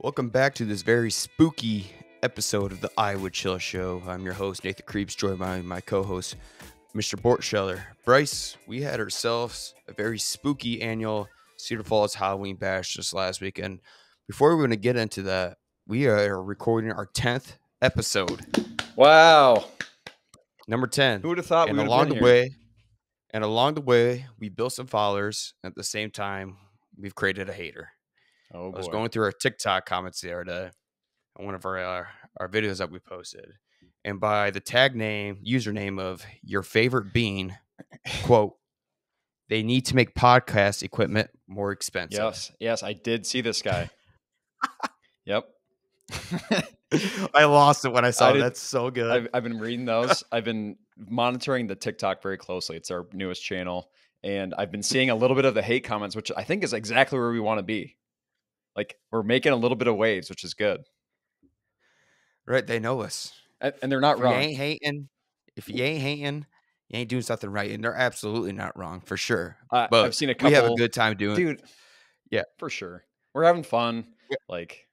Welcome back to this very spooky episode of the I Would Chill Show. I'm your host, Nathan Creeps, joined by my co-host, Mr. Bortscheller. Bryce, we had ourselves a very spooky annual Cedar Falls Halloween bash just last weekend. Before we're going to get into that, we are recording our 10th episode. Wow. Number 10. Who would have thought and we would along have been the here? way, And along the way, we built some followers. At the same time, we've created a hater. Oh, I was boy. going through our TikTok comments the other day on one of our videos that we posted, and by the username of your favorite bean, quote, they need to make podcast equipment more expensive. Yes, I did see this guy. Yep. I lost it when I saw I it. did- That's so good. I've been reading those. I've been monitoring the TikTok very closely. It's our newest channel. And I've been seeing a little bit of the hate comments, which I think is exactly where we want to be. Like, we're making a little bit of waves, which is good. Right, they know us. And they're not If wrong. you ain't hating, you ain't doing something right, and they're absolutely not wrong for sure. But I've seen a couple. we have a good time doing it. Dude, Yeah. for sure. We're having fun. Yeah. Like,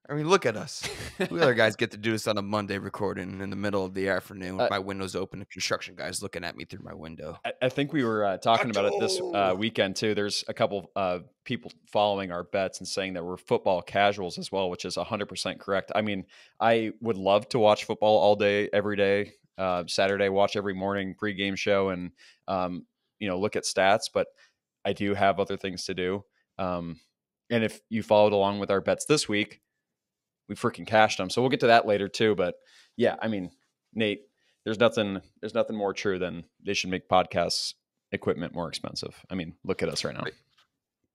I mean, look at us. We other guys get to do this on a Monday recording in the middle of the afternoon with my windows open and construction guys looking at me through my window. I think we were talking about it this weekend too. There's a couple people following our bets and saying that we're football casuals as well, which is 100% correct. I mean, I would love to watch football all day, every day. Saturday, watch every morning pregame show and look at stats. But I do have other things to do. And if you followed along with our bets this week, we freaking cashed them. So we'll get to that later too. But yeah, I mean, Nate, there's nothing more true than they should make podcast equipment more expensive. I mean, look at us right now.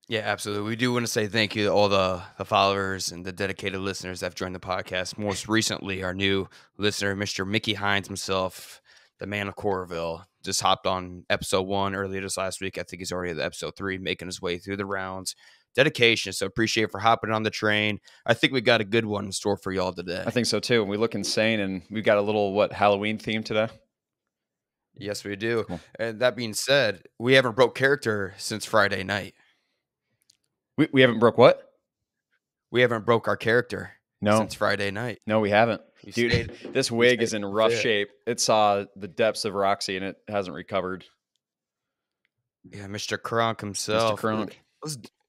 Yeah, absolutely. We do want to say thank you to all the followers and the dedicated listeners that have joined the podcast. Most recently, our new listener, Mr. Mickey Hines himself, the man of Coralville, just hopped on episode 1 earlier this last week. I think he's already at episode 3, making his way through the rounds. Dedication. So appreciate for hopping on the train. I think we got a good one in store for y'all today. I think so too. And we look insane, and we've got a little Halloween theme today. Yes, we do. Cool. And that being said, we haven't broke character since Friday night. We haven't broke what? We haven't broke our character since Friday night. No, we haven't. Dude, this wig is in rough shape. It saw the depths of Roxy, and it hasn't recovered. Yeah, Mr. Kronk himself. Mr. Kronk.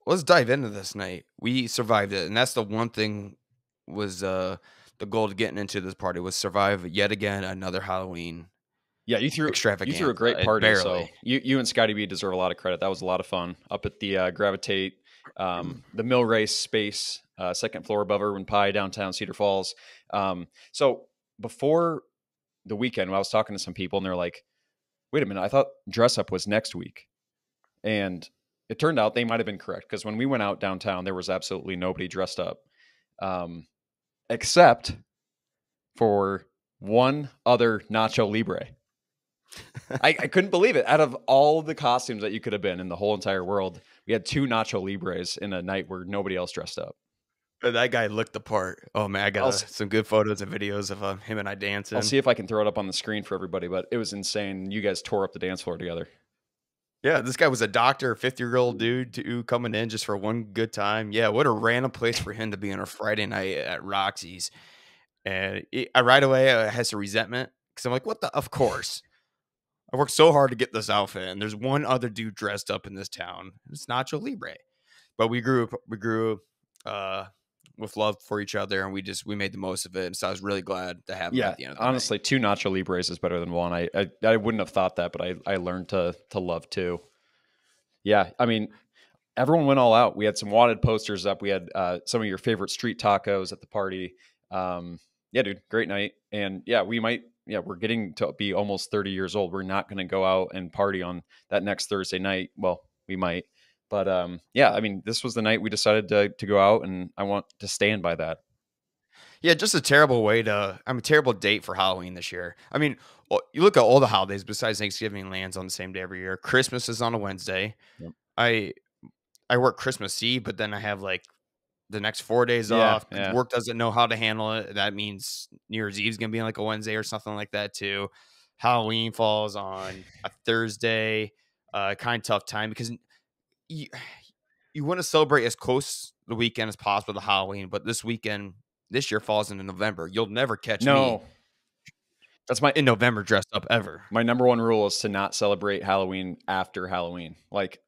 Let's dive into this night. We survived it, and that's the one thing was the goal to getting into this party was survive yet again another Halloween. Yeah, you threw a great party. Barely. So you and Scotty B deserve a lot of credit. That was a lot of fun up at the Gravitate, the Mill Race space, second floor above Urban Pie, downtown Cedar Falls. So before the weekend, I was talking to some people, and they're like, "Wait a minute, I thought dress up was next week," and it turned out they might have been correct because when we went out downtown, there was absolutely nobody dressed up, except for one other Nacho Libre. I couldn't believe it. Out of all the costumes that you could have been in the whole entire world, we had 2 Nacho Libres in a night where nobody else dressed up. That guy looked the part. Oh man, I got some good photos and videos of him and I dancing. I'll see if I can throw it up on the screen for everybody, but it was insane. You guys tore up the dance floor together. Yeah, this guy was a doctor, 50-year-old dude coming in just for one good time. Yeah, what a random place for him to be on a Friday night at Roxy's. And I right away I had some resentment because I'm like, what the? Of course. I worked so hard to get this outfit, and there's one other dude dressed up in this town. It's Nacho Libre. But we grew with love for each other, and we made the most of it. And so I was really glad to have him at the end of the honestly, night. 2 Nacho Libres is better than one. I wouldn't have thought that, but I learned to love 2. Yeah, I mean, everyone went all out. We had some wanted posters up. We had some of your favorite street tacos at the party. Yeah, dude, great night. And yeah, we're getting to be almost 30 years old. We're not going to go out and party on that next Thursday night. Well, we might. But yeah, I mean, this was the night we decided to go out, and I want to stand by that. Yeah, just a terrible terrible date for Halloween this year. I mean, you look at all the holidays besides Thanksgiving lands on the same day every year. Christmas is on a Wednesday. Yep. I work Christmas Eve, but then I have like the next 4 days off. Yeah. Work doesn't know how to handle it. That means New Year's Eve is going to be like a Wednesday or something like that too. Halloween falls on a Thursday. Kind of tough time because you want to celebrate as close the weekend as possible to Halloween, but this year falls into November. You'll never catch me No, that's my in November dressed up ever. my number one rule is to not celebrate Halloween after Halloween. Like,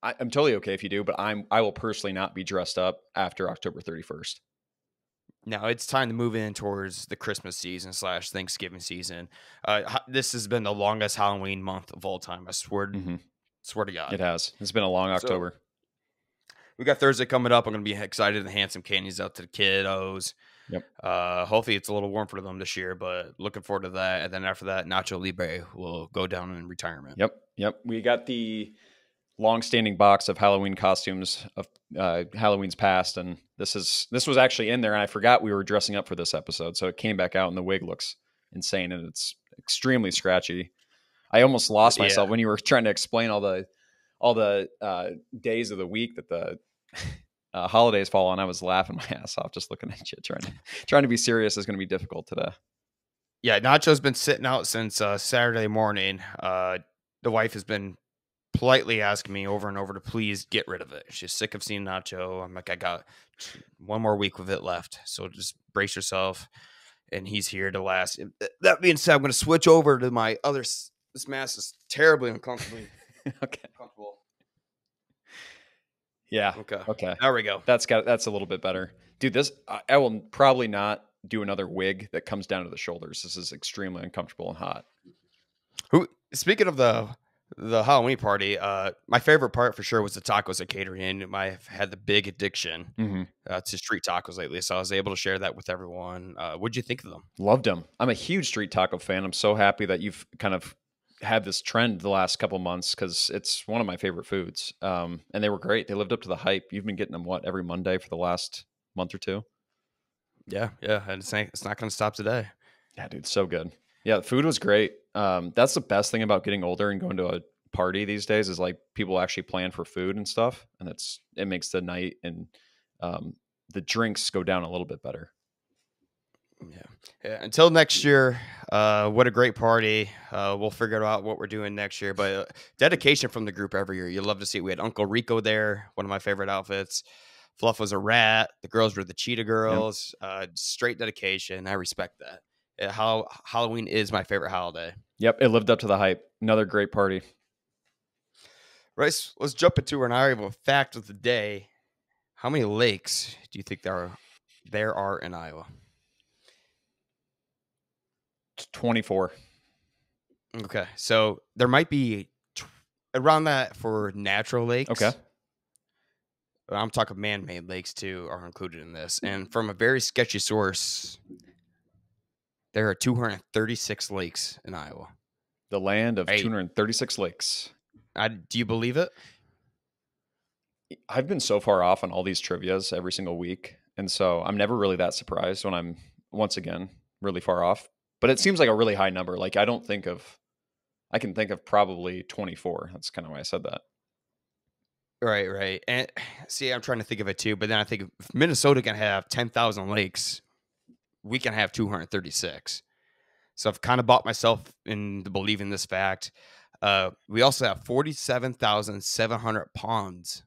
I'm totally okay if you do, but I will personally not be dressed up after October 31st. Now it's time to move in towards the Christmas season / Thanksgiving season. This has been the longest Halloween month of all time. I swear to God. It has. It's been a long October. So, we got Thursday coming up. I'm going to be excited to hand some candies out to the kiddos. Yep. Hopefully it's a little warm for them this year, but looking forward to that. And then after that, Nacho Libre will go down in retirement. Yep. We got the long-standing box of Halloween costumes of Halloween's past, and this was actually in there, and I forgot we were dressing up for this episode, so it came back out, and the wig looks insane, and it's extremely scratchy. I almost lost myself when you were trying to explain all the days of the week that the holidays fall on. I was laughing my ass off just looking at you. Trying to be serious is going to be difficult today. Yeah, Nacho's been sitting out since Saturday morning. The wife has been politely asking me over and over to please get rid of it. She's sick of seeing Nacho. I'm like, I got one more week with it left, so just brace yourself. And he's here to last. That being said, I'm going to switch over to my other. This mask is terribly uncomfortably comfortable. Yeah. Okay. There we go. That's a little bit better, dude. This I will probably not do another wig that comes down to the shoulders. This is extremely uncomfortable and hot. Speaking of the Halloween party, my favorite part for sure was the tacos at catering. I've had the big addiction to street tacos lately, so I was able to share that with everyone. What'd you think of them? Loved them. I'm a huge street taco fan. I'm so happy that you've kind of had this trend the last couple months because it's one of my favorite foods. And they were great. They lived up to the hype. You've been getting them every Monday for the last month or two? Yeah. And it's not going to stop today. Yeah, dude, so good. Yeah, the food was great. That's the best thing about getting older and going to a party these days is like people actually plan for food and stuff, and it makes the night and the drinks go down a little bit better. Yeah. Until next year, what a great party. We'll figure out what we're doing next year, but dedication from the group every year. You love to see it. We had Uncle Rico there, one of my favorite outfits. Fluff was a rat. The girls were the cheetah girls. Straight dedication. I respect that. Halloween is my favorite holiday. Yep, it lived up to the hype. Another great party. Bryce, let's jump into our Iowa fact of the day. How many lakes do you think there are in Iowa? 24. Okay, so there might be around that for natural lakes. Okay. I'm talking man-made lakes too are included in this. And from a very sketchy source, there are 236 lakes in Iowa. The land of 236 lakes. Do you believe it? I've been so far off on all these trivias every single week. And so I'm never really that surprised when I'm, once again, really far off. But it seems like a really high number. Like, I can think of probably 24. That's kind of why I said that. Right. And see, I'm trying to think of it too. But then I think if Minnesota can have 10,000 lakes, we can have 236. So I've kind of bought myself into believing this fact. We also have 47,700 ponds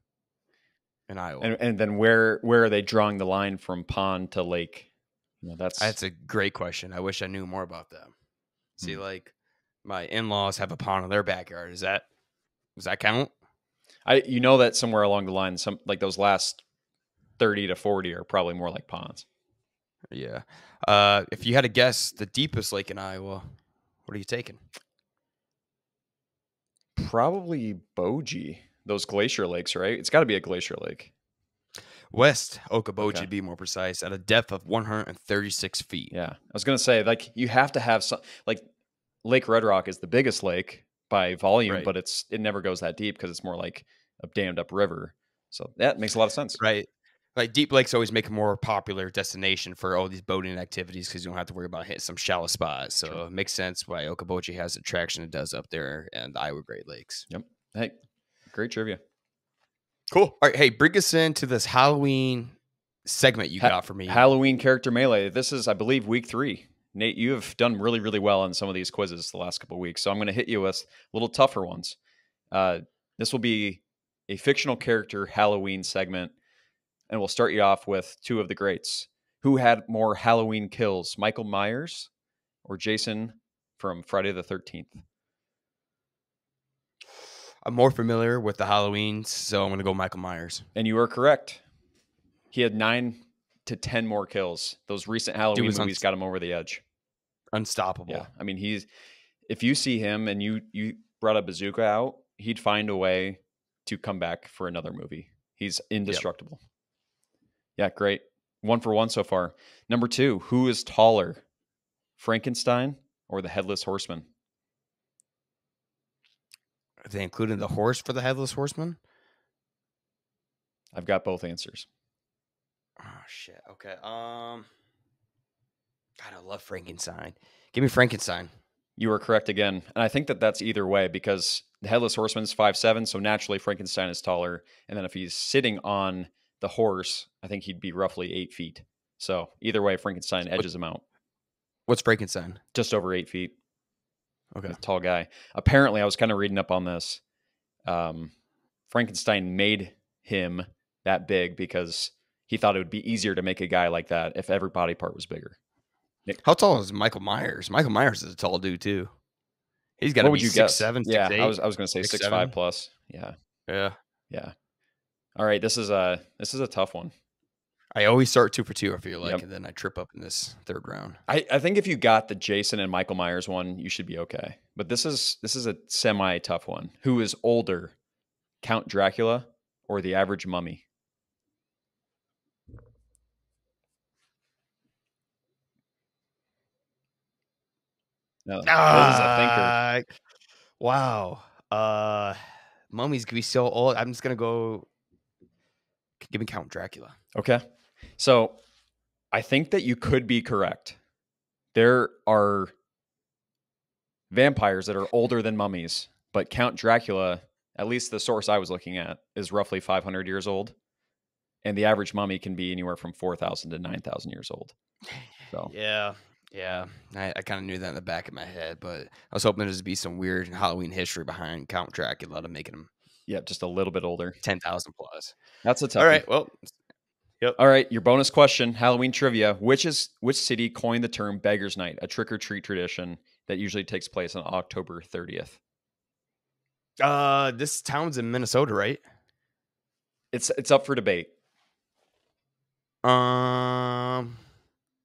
in Iowa. And then where are they drawing the line from pond to lake? That's a great question. I wish I knew more about them. See, like my in-laws have a pond in their backyard. Does that count? That somewhere along the line, some like those last 30 to 40 are probably more like ponds. Yeah. If you had to guess the deepest lake in Iowa, what are you taking? Probably Bogie. Those glacier lakes, right? It's got to be a glacier lake. West Okoboji, to be more precise, at a depth of 136 feet. Yeah. I was going to say, like, you have to have some, like, Lake Red Rock is the biggest lake by volume, but it never goes that deep because it's more like a dammed up river. So that makes a lot of sense. Right. Like deep lakes always make a more popular destination for all these boating activities because you don't have to worry about hitting some shallow spots. So it makes sense why Okoboji has the traction it does up there and the Iowa Great Lakes. Yep. Hey, great trivia. Cool. All right. Hey, bring us into this Halloween segment you got for me. Halloween character melee. This is, I believe, week 3. Nate, you have done really, really well on some of these quizzes the last couple of weeks. So I'm going to hit you with little tougher ones. This will be a fictional character Halloween segment. And we'll start you off with two of the greats. Who had more Halloween kills, Michael Myers or Jason from Friday the 13th? I'm more familiar with the Halloweens, so I'm going to go Michael Myers. And you are correct. He had 9 to 10 more kills. Those recent Halloween movies got him over the edge. Unstoppable. Yeah. I mean, if you see him and you brought a bazooka out, he'd find a way to come back for another movie. He's indestructible. Yep. Yeah, great. 1 for 1 so far. Number 2, who is taller, Frankenstein or the Headless Horseman? Are they including the horse for the Headless Horseman? I've got both answers. Oh, shit. Okay. God, I love Frankenstein. Give me Frankenstein. You are correct again. And I think that's either way because the Headless Horseman's 5'7", so naturally Frankenstein is taller. And then if he's sitting on the horse, I think he'd be roughly 8 feet. So either way, Frankenstein edges him out. What's Frankenstein? Just over 8 feet. Okay. Tall guy. Apparently, I was kind of reading up on this. Frankenstein made him that big because he thought it would be easier to make a guy like that if every body part was bigger. How tall is Michael Myers? Michael Myers is a tall dude too. He's got to be 6'7", 6'8". Yeah, I was going to say 6'5" plus. Yeah. All right, this is a tough one. I always start 2 for 2, I feel like, and then I trip up in this third round. I think if you got the Jason and Michael Myers one, you should be okay. But this is a semi-tough one. Who is older, Count Dracula or the average mummy? No, this is a thinker. Wow. Mummies could be so old. I'm just going to go. Give me Count Dracula. Okay. So I think that you could be correct. There are vampires that are older than mummies, but Count Dracula, at least the source I was looking at, is roughly 500 years old. And the average mummy can be anywhere from 4,000 to 9,000 years old. So Yeah. I kind of knew that in the back of my head, but I was hoping there'd be some weird Halloween history behind Count Dracula to make him just a little bit older. 10,000 plus. That's a toughie. All right. Well, yep. All right. Your bonus question, Halloween trivia. Which city coined the term Beggar's Night, a trick-or-treat tradition that usually takes place on October 30th? This town's in Minnesota, right? It's up for debate.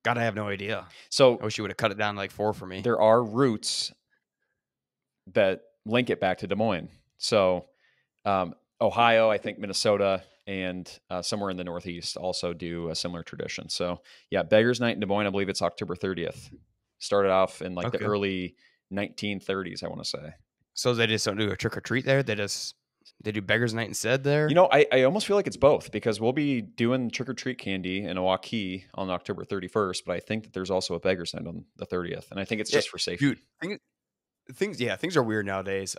God, I have no idea. So I wish you would have cut it down to like 4 for me. There are roots that link it back to Des Moines. So Ohio, I think Minnesota, and somewhere in the Northeast also do a similar tradition. So yeah, Beggar's Night in Des Moines, I believe it's October 30th. Started off in the early 1930s, I want to say. So they just don't do a trick or treat there? They do Beggar's Night instead there? You know, I almost feel like it's both because we'll be doing trick or treat candy in Owaukee on October 31st, but I think that there's also a Beggar's Night on the 30th, and I think it's just for safety. Dude, things are weird nowadays.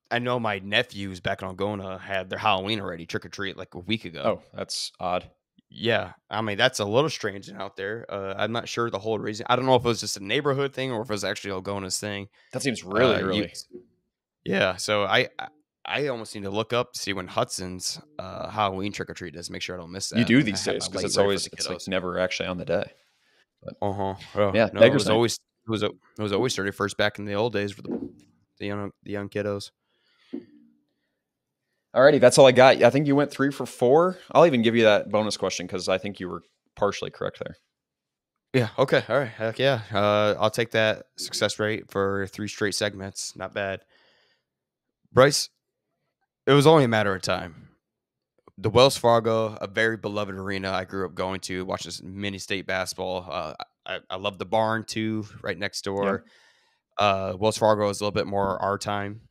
I know my nephews back in Algona had their Halloween already, trick or treat, like a week ago. Oh, that's odd. Yeah, I mean that's a little strange out there. I'm not sure the whole reason. I don't know if it was just a neighborhood thing or if it was actually Algona's thing. That seems really early. Yeah, so I almost need to look up to see when Hudson's Halloween trick or treat is. Make sure I don't miss that. You do these days because it's like never actually on the day. Oh, yeah, no, it was always 31st back in the old days for the young kiddos. Alrighty, that's all I got. I think you went 3 for 4. I'll even give you that bonus question because I think you were partially correct there. Yeah. Okay. All right. Heck yeah. I'll take that success rate for 3 straight segments. Not bad. Bryce, it was only a matter of time. The Wells Fargo, a very beloved arena I grew up going to, watching mini state basketball. I love the barn too, right next door. Yep. Wells Fargo is a little bit more our time.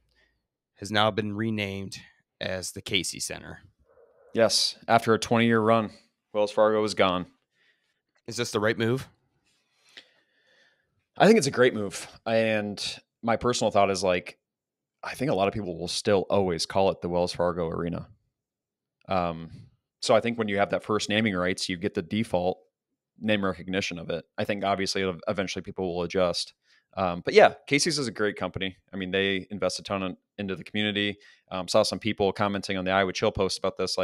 Has now been renamed as the Casey Center. Yes, after a 20-year run, Wells Fargo is gone. Is this the right move? I think it's a great move. And my personal thought is I think a lot of people will still always call it the Wells Fargo Arena. So I think when you have that first naming rights, you get the default name recognition of it. I think obviously eventually people will adjust. But yeah, Casey's is a great company. I mean, they invest a ton into the community. Saw some people commenting on the Iowa Chill post about this,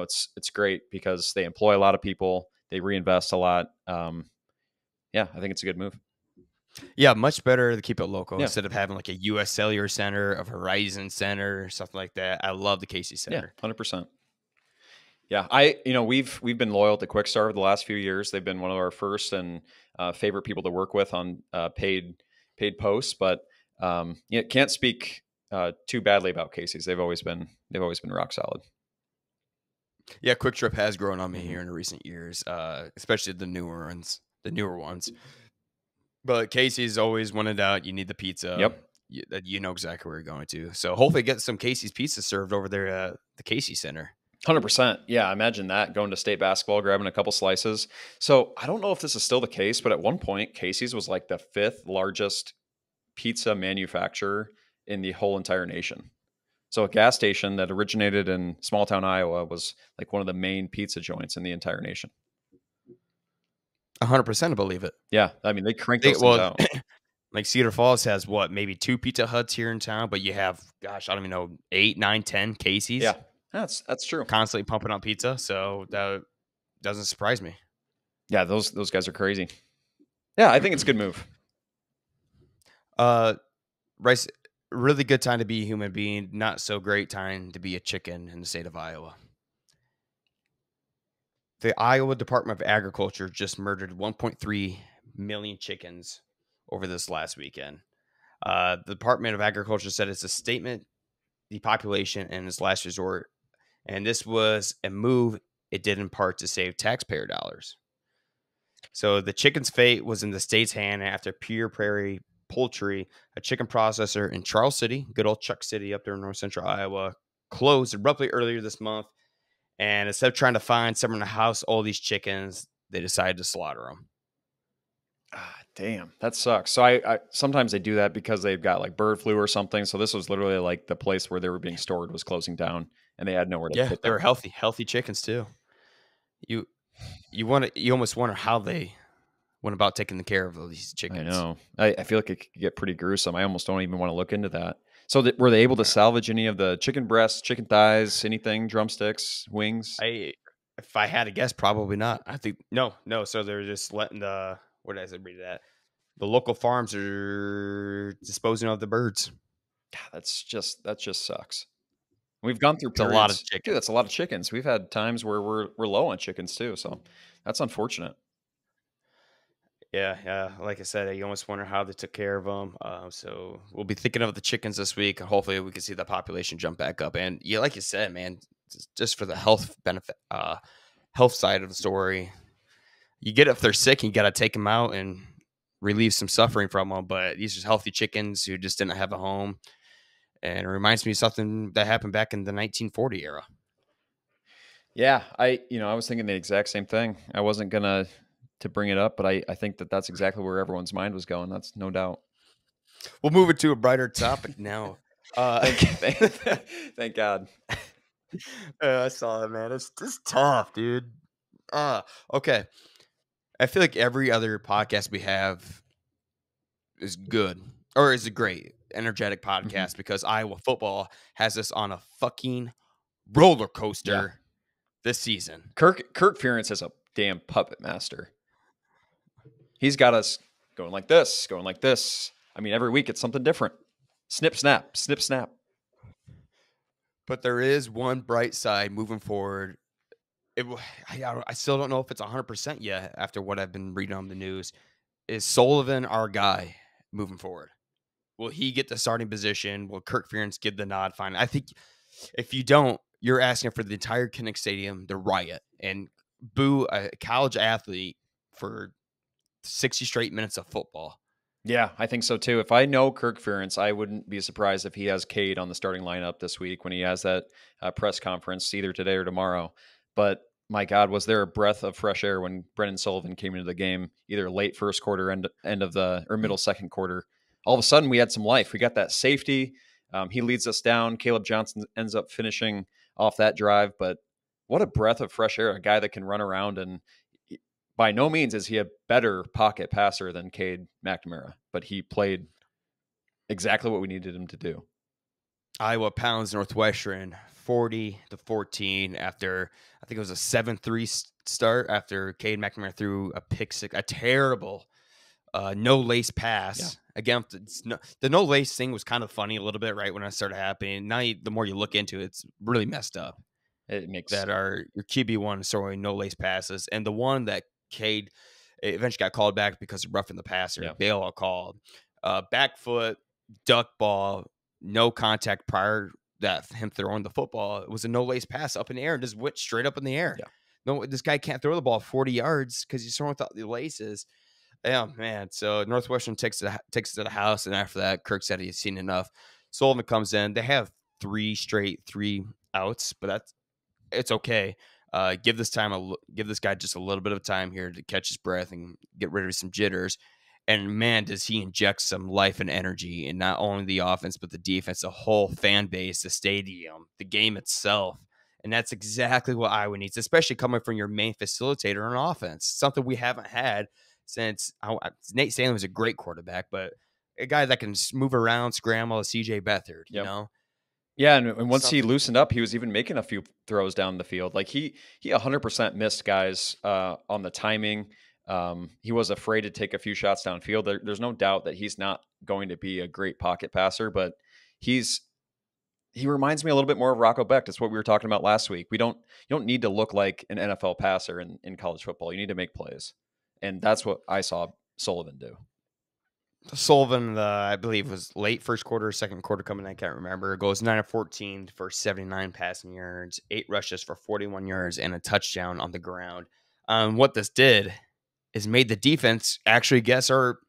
it's great because they employ a lot of people, they reinvest a lot. Yeah, I think it's a good move. Yeah, much better to keep it local Yeah. instead of having like a U.S. Cellular Center, a Verizon Center, something like that. I love the Casey Yeah, Center. 100%. Yeah, we've been loyal to Quick Start the last few years. They've been one of our first and favorite people to work with on paid posts. But can't speak too badly about Casey's. They've always been rock solid. Yeah, Quick Trip has grown on me Mhm. here in recent years, especially the newer ones. But Casey's always when in doubt, you need the pizza. Yep. You know exactly where you're going to. So hopefully get some Casey's pizza served over there at the Casey Center. 100%. Yeah, imagine that, going to state basketball, grabbing a couple slices. So I don't know if this is still the case, but at one point, Casey's was like the 5th largest pizza manufacturer in the whole entire nation. So a gas station that originated in small town Iowa was like one of the main pizza joints in the entire nation. 100% believe it. Yeah, I mean, they crank those things out. Like Cedar Falls has what, maybe 2 Pizza Huts here in town, but you have, gosh, I don't even know, 8, 9, 10 Casey's. Yeah, that's true. Constantly pumping out pizza, so that doesn't surprise me. Yeah, those guys are crazy. Yeah, I think it's a good move. Bryce, really good time to be a human being. Not so great time to be a chicken in the state of Iowa. The Iowa Department of Agriculture just murdered 1.3 million chickens over this last weekend. The Department of Agriculture said it's a statement the population in its last resort, and this was a move it did in part to save taxpayer dollars. So the chicken's fate was in the state's hand after Pure Prairie Poultry, a chicken processor in Charles City, good old Chuck City up there in north central Iowa, closed abruptly earlier this month. And instead of trying to find someone to house all these chickens, they decided to slaughter them. Ah, damn, that sucks. So I sometimes they do that because they've got like bird flu or something. So this was literally like the place where they were being stored was closing down, and they had nowhere to Yeah, put they were them. healthy chickens too. You almost wonder how they went about taking care of all these chickens. I know. I feel like it could get pretty gruesome. I almost don't even want to look into that. So were they able to salvage any of the chicken breasts, chicken thighs, anything, drumsticks, wings? If I had to guess, probably not. I think no. So they're just letting what did I read that? The local farms are disposing of the birds. God, that just sucks. We've gone through It's a lot of periods. chicken. Dude, that's a lot of chickens. We've had times where we're low on chickens too. So that's unfortunate. Yeah. Like I said, you almost wonder how they took care of them. So we'll be thinking of the chickens this week. Hopefully, we can see the population jump back up. And yeah, like you said, man, just for the health benefit, health side of the story, you get if they're sick, you got to take them out and relieve some suffering from them. But these are healthy chickens who just didn't have a home. And it reminds me of something that happened back in the 1940 era. Yeah, I was thinking the exact same thing. I wasn't gonna to bring it up, but I think that's exactly where everyone's mind was going. That's no doubt. We'll move it to a brighter topic now. Thank God. I saw that, man. It's just tough, dude. Okay. I feel like every other podcast we have is good or is a great, energetic podcast because Iowa football has us on a fucking roller coaster this season. Kirk Ferentz is a damn puppet master. He's got us going like this, going like this. I mean, every week it's something different. Snip, snap, snip, snap. But there is one bright side moving forward. I still don't know if it's 100% yet after what I've been reading on the news. Is Sullivan our guy moving forward? Will he get the starting position? Will Kirk Ferentz give the nod? Fine. I think if you don't, you're asking for the entire Kinnick Stadium to riot and boo a college athlete for 60 straight minutes of football. Yeah, I think so too. If I know Kirk Ferentz, I wouldn't be surprised if he has Cade on the starting lineup this week when he has that press conference either today or tomorrow. But my God, was there a breath of fresh air when Brendan Sullivan came into the game, either late first quarter, end of the or middle second quarter? All of a sudden, we had some life. We got that safety. He leads us down. Caleb Johnson ends up finishing off that drive. But what a breath of fresh air! A guy that can run around, and by no means is he a better pocket passer than Cade McNamara, but he played exactly what we needed him to do. Iowa pounds Northwestern 40-14 after I think it was a 7-3 start after Cade McNamara threw a pick six, a terrible no lace Yeah, pass. Again, the no lace thing was kind of funny a little bit right when it started happening. Now, the more you look into it, it's really messed up it makes that your QB1 is throwing no lace passes, and the one that Cade eventually got called back because of roughing the passer. yeah. Bailout called, back foot, duck ball, no contact prior that him throwing the football. It was a no lace pass up in the air and just went straight up in the air. Yeah. No, this guy can't throw the ball 40 yards because he's throwing without the laces. Yeah, man. So Northwestern takes it to the house, and after that, Kirk said he's seen enough. Sullivan comes in. They have 3 straight 3 outs, but it's okay. Give this guy just a little bit of time here to catch his breath and get rid of some jitters. And man, does he inject some life and energy in not only the offense but the defense, the whole fan base, the stadium, the game itself. And that's exactly what Iowa needs, especially coming from your main facilitator on offense. Something we haven't had since Nate Stanley was a great quarterback, but a guy that can move around, scramble, a CJ Beathard, you Yep. know. Yeah, and once he Something. loosened up, he was even making a few throws down the field. Like he 100% missed guys on the timing. He was afraid to take a few shots downfield. There's no doubt that he's not going to be a great pocket passer, but he reminds me a little bit more of Rocco Becht. That's what we were talking about last week. You don't need to look like an NFL passer in college football. You need to make plays, and that's what I saw Sullivan do. Sullivan, I believe, was late first quarter, second quarter coming. I can't remember. It goes 9 of 14 for 79 passing yards, 8 rushes for 41 yards, and a touchdown on the ground. What this did is made the defense actually guess our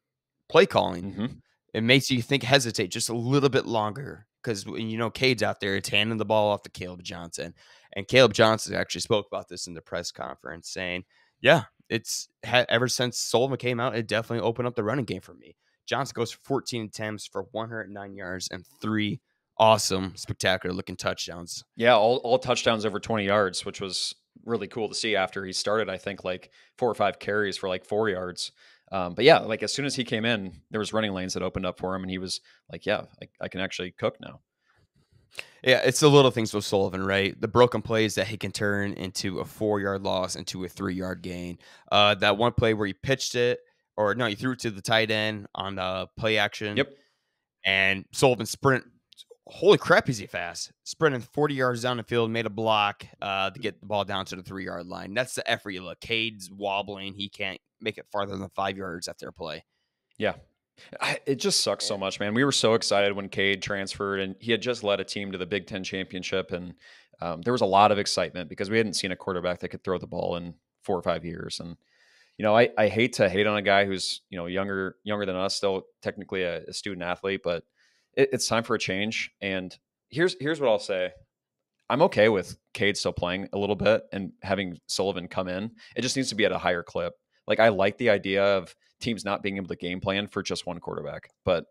play calling. Mm-hmm. It makes you hesitate just a little bit longer because Cade's out there, it's handing the ball off to Caleb Johnson, and Caleb Johnson actually spoke about this in the press conference, saying, "Yeah, ever since Sullivan came out, it definitely opened up the running game for me." Johnson goes for 14 attempts for 109 yards and 3 awesome, spectacular-looking touchdowns. Yeah, all touchdowns over 20 yards, which was really cool to see after he started, I think, like 4 or 5 carries for like 4 yards. But yeah, like as soon as he came in, there was running lanes that opened up for him, and he was like, yeah, I can actually cook now. Yeah, it's the little things with Sullivan, right? The broken plays that he can turn into a 4-yard loss into a 3-yard gain. That one play where he pitched it, or no, he threw it to the tight end on the play action. Yep. And Sullivan sprint. Holy crap, is he fast? Sprinting 40 yards down the field, made a block to get the ball down to the 3-yard line. That's the effort you look. Cade's wobbling. He can't make it farther than 5 yards after a play. Yeah. It just sucks so much, man. We were so excited when Cade transferred, and he had just led a team to the Big Ten championship, and there was a lot of excitement because we hadn't seen a quarterback that could throw the ball in 4 or 5 years. And I hate to hate on a guy who's younger than us, still technically a student athlete, but it's time for a change. And here's what I'll say: I'm okay with Cade still playing a little bit and having Sullivan come in. It just needs to be at a higher clip. Like I like the idea of teams not being able to game plan for just one quarterback, but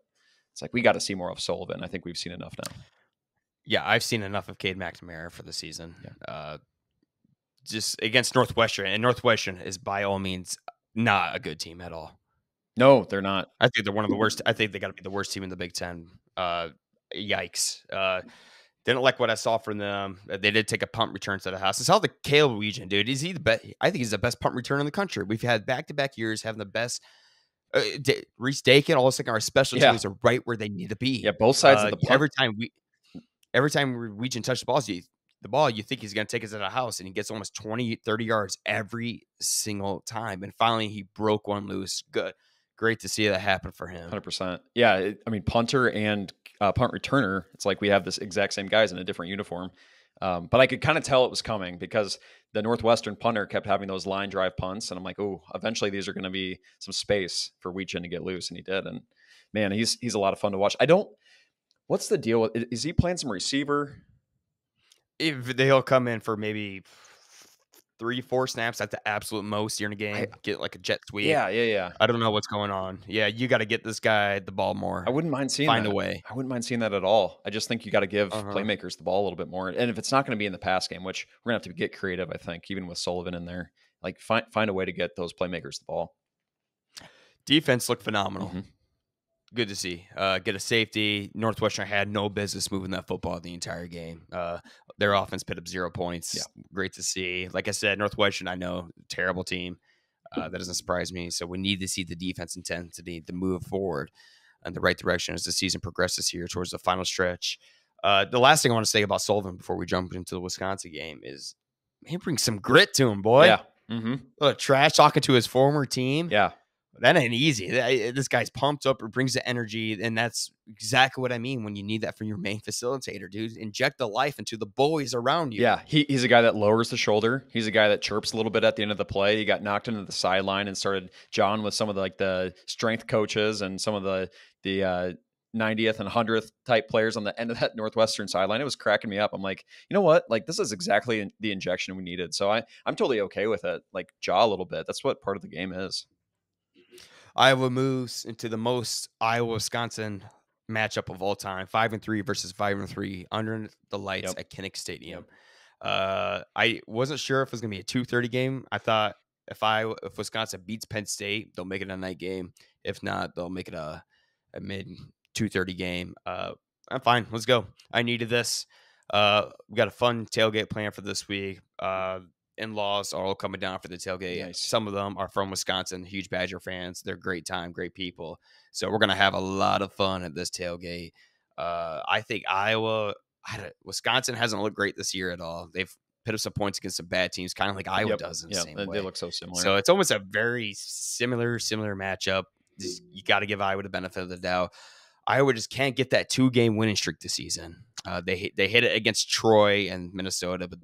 it's like we got to see more of Sullivan. I think we've seen enough now. Yeah, I've seen enough of Cade McNamara for the season. Yeah. Just against Northwestern, and Northwestern is by all means not a good team at all. No, they're not. I think they're one of the worst. I think they got to be the worst team in the Big Ten. Yikes. Didn't like what I saw from them. They did take a punt return to the house. It's how the Caleb Region, dude. Is he the best? I think he's the best punt return in the country. We've had back-to-back years having the best. Reese Dakin, all of a sudden our special teams are right where they need to be. Yeah, both sides of the punt. Every time Region touch the ball, you think he's going to take us to the house, and he gets almost 20, 30 yards every single time. And finally, he broke one loose. Good. Great to see that happen for him. 100%. Yeah, I mean, punter and punt returner, it's like we have this exact same guys in a different uniform. But I could kind of tell it was coming because the Northwestern punter kept having those line drive punts. And I'm like, oh, eventually these are going to be some space for Weechin to get loose. And he did. And man, he's a lot of fun to watch. What's the deal? Is he playing some receiver? If they'll come in for maybe 3-4 snaps at the absolute most during a game, get like a jet sweep. Yeah. I don't know what's going on. Yeah, you got to get this guy the ball more. I wouldn't mind seeing Find a way. I wouldn't mind seeing that at all. I just think you got to give playmakers the ball a little bit more. And if it's not going to be in the pass game, which we're going to have to get creative, I think, even with Sullivan in there, like find a way to get those playmakers the ball. Defense looked phenomenal. Mm-hmm. Good to see. Get a safety. Northwestern had no business moving that football the entire game. Their offense put up 0 points. Yeah. Great to see. Like I said, Northwestern, I know, terrible team. That doesn't surprise me. So we need to see the defense intensity to move forward in the right direction as the season progresses here towards the final stretch. The last thing I want to say about Sullivan before we jump into the Wisconsin game is, man, bring some grit to him, boy. Yeah. Mm-hmm. Trash talking to his former team. Yeah. That ain't easy. This guy's pumped up. It brings the energy, and that's exactly what I mean when you need that from your main facilitator, dude. Inject the life into the boys around you. Yeah, he's a guy that lowers the shoulder. He's a guy that chirps a little bit at the end of the play. He got knocked into the sideline and started jawing with some of the strength coaches and some of the 90th and 100th type players on the end of that Northwestern sideline. It was cracking me up. I'm like, you know what? Like, this is exactly the injection we needed. So I'm totally okay with it. Like, jaw a little bit. That's what part of the game is. Iowa moves into the most Iowa-Wisconsin matchup of all time, 5-3 versus 5-3 under the lights at Kinnick Stadium. I wasn't sure if it was going to be a 2:30 game. I thought if Wisconsin beats Penn State, they'll make it a night game. If not, they'll make it a mid 2:30 game. I'm fine. Let's go. I needed this. We got a fun tailgate plan for this week. In-laws are all coming down for the tailgate. Nice. Some of them are from Wisconsin, huge Badger fans. They're great time, great people. So we're going to have a lot of fun at this tailgate. I think Wisconsin hasn't looked great this year at all. They've put up some points against some bad teams, kind of like Iowa does in the same way. They look so similar. So it's almost a very similar matchup. You got to give Iowa the benefit of the doubt. Iowa just can't get that 2-game winning streak this season. They hit it against Troy and Minnesota, but